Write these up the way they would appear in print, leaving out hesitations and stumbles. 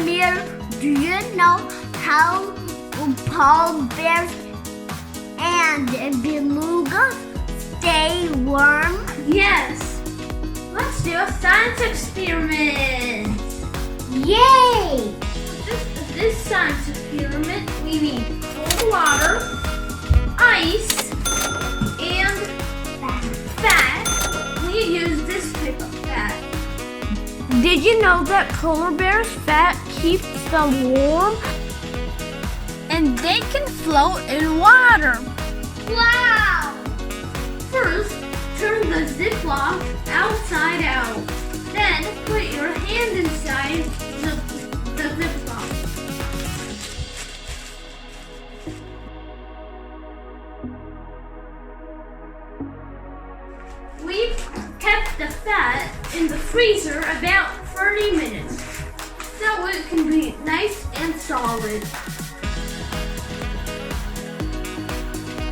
Samir, do you know how polar bears and belugas stay warm? Yes. Let's do a science experiment. Yay! This science experiment, we need cold water, ice, and fat. We use this type of fat. Did you know that polar bears' fat keeps them warm? And they can float in water. Wow! First, turn the Ziploc outside out. Then put your hand inside the Ziploc. We've kept the fat in the freezer about 30 minutes, so it can be nice and solid.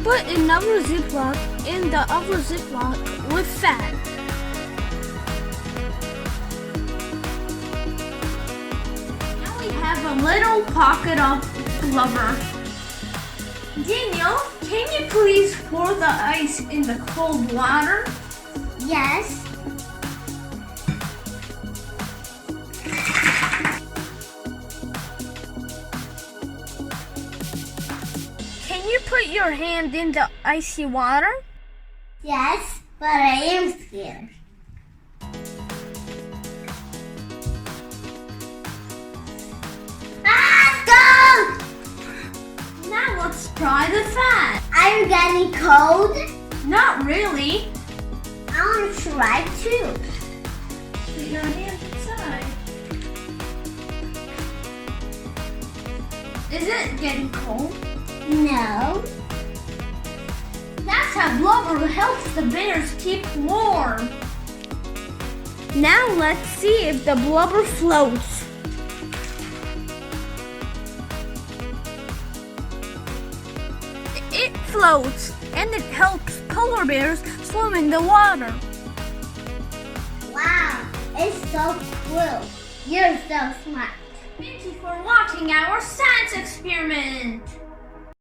Put another Ziploc in the other Ziploc with fat. Now we have a little pocket of blubber. Daniel, can you please pour the ice in the cold water? Yes. Can you put your hand in the icy water? Yes, but I am scared. Ah, go! Now let's try the fat. Are you getting cold? Not really. I want to try too. Put your hand inside. Is it getting cold? No. That's how blubber helps the bears keep warm. Now let's see if the blubber floats. It floats and it helps polar bears swim in the water. Wow, it's so cool. You're so smart. Thank you for watching our science experiment.